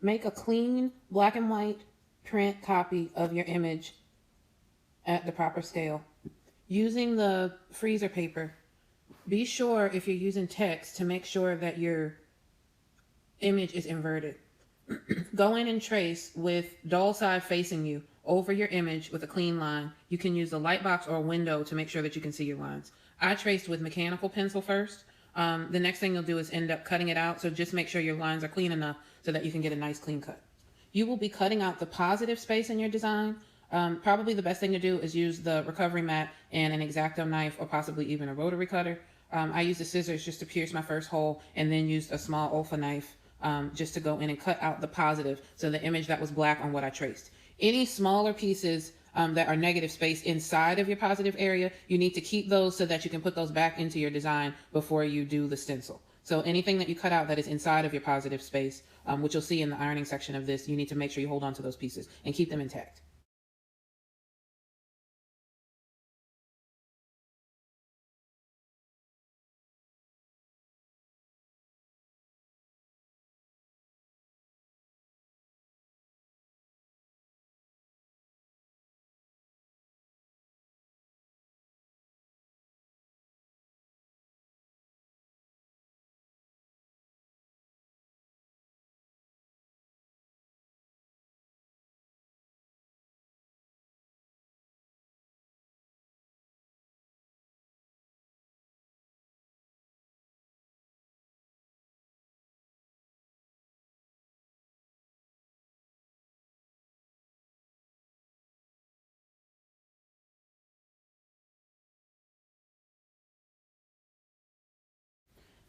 make a clean black and white print copy of your image at the proper scale. Using the freezer paper, be sure if you're using text to make sure that your image is inverted. Go in and trace with dull side facing you over your image with a clean line. You can use a light box or a window to make sure that you can see your lines. I traced with mechanical pencil first. The next thing you'll do is end up cutting it out. So just make sure your lines are clean enough so that you can get a nice clean cut. You will be cutting out the positive space in your design. Probably the best thing to do is use the recovery mat and an X-Acto knife or possibly even a rotary cutter. I used the scissors just to pierce my first hole and then used a small Olfa knife just to go in and cut out the positive, so the image that was black on what I traced. Any smaller pieces that are negative space inside of your positive area, you need to keep those so that you can put those back into your design before you do the stencil. So anything that you cut out that is inside of your positive space, which you'll see in the ironing section of this, you need to make sure you hold on to those pieces and keep them intact.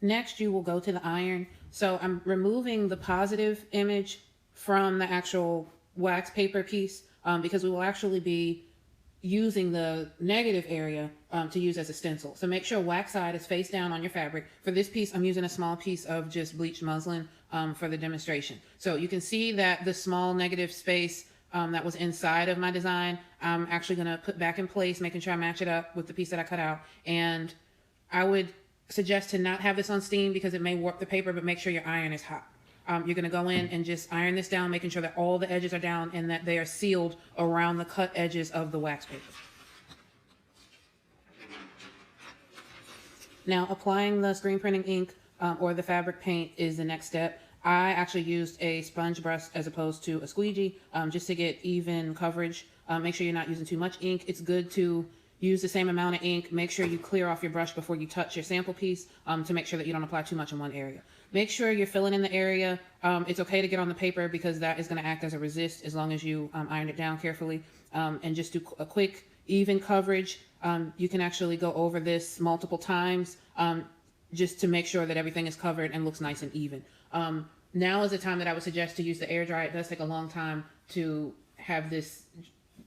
Next, you will go to the iron. So I'm removing the positive image from the actual wax paper piece because we will actually be using the negative area to use as a stencil. So make sure wax side is face down on your fabric. For this piece, I'm using a small piece of just bleached muslin for the demonstration. So you can see that the small negative space that was inside of my design, I'm actually gonna put back in place, making sure I match it up with the piece that I cut out. And I would suggest to not have this on steam because it may warp the paper, but make sure your iron is hot. You're going to go in and just iron this down, making sure that all the edges are down and that they are sealed around the cut edges of the wax paper. Now, applying the screen printing ink or the fabric paint is the next step. I actually used a sponge brush as opposed to a squeegee just to get even coverage. Make sure you're not using too much ink. It's good to use the same amount of ink. Make sure you clear off your brush before you touch your sample piece to make sure that you don't apply too much in one area. Make sure you're filling in the area. It's okay to get on the paper because that is going to act as a resist as long as you iron it down carefully and just do a quick, even coverage. You can actually go over this multiple times just to make sure that everything is covered and looks nice and even. Now is the time that I would suggest to use the air dryer. It does take a long time to have this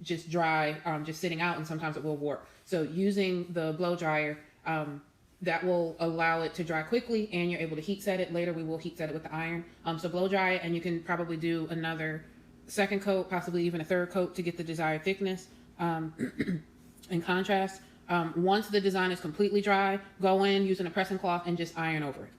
just dry, just sitting out, and sometimes it will warp. So using the blow dryer, that will allow it to dry quickly and you're able to heat set it. Later we will heat set it with the iron. So blow dry it and you can probably do another second coat, possibly even a third coat to get the desired thickness and contrast. Once the design is completely dry, go in using a pressing cloth and just iron over it.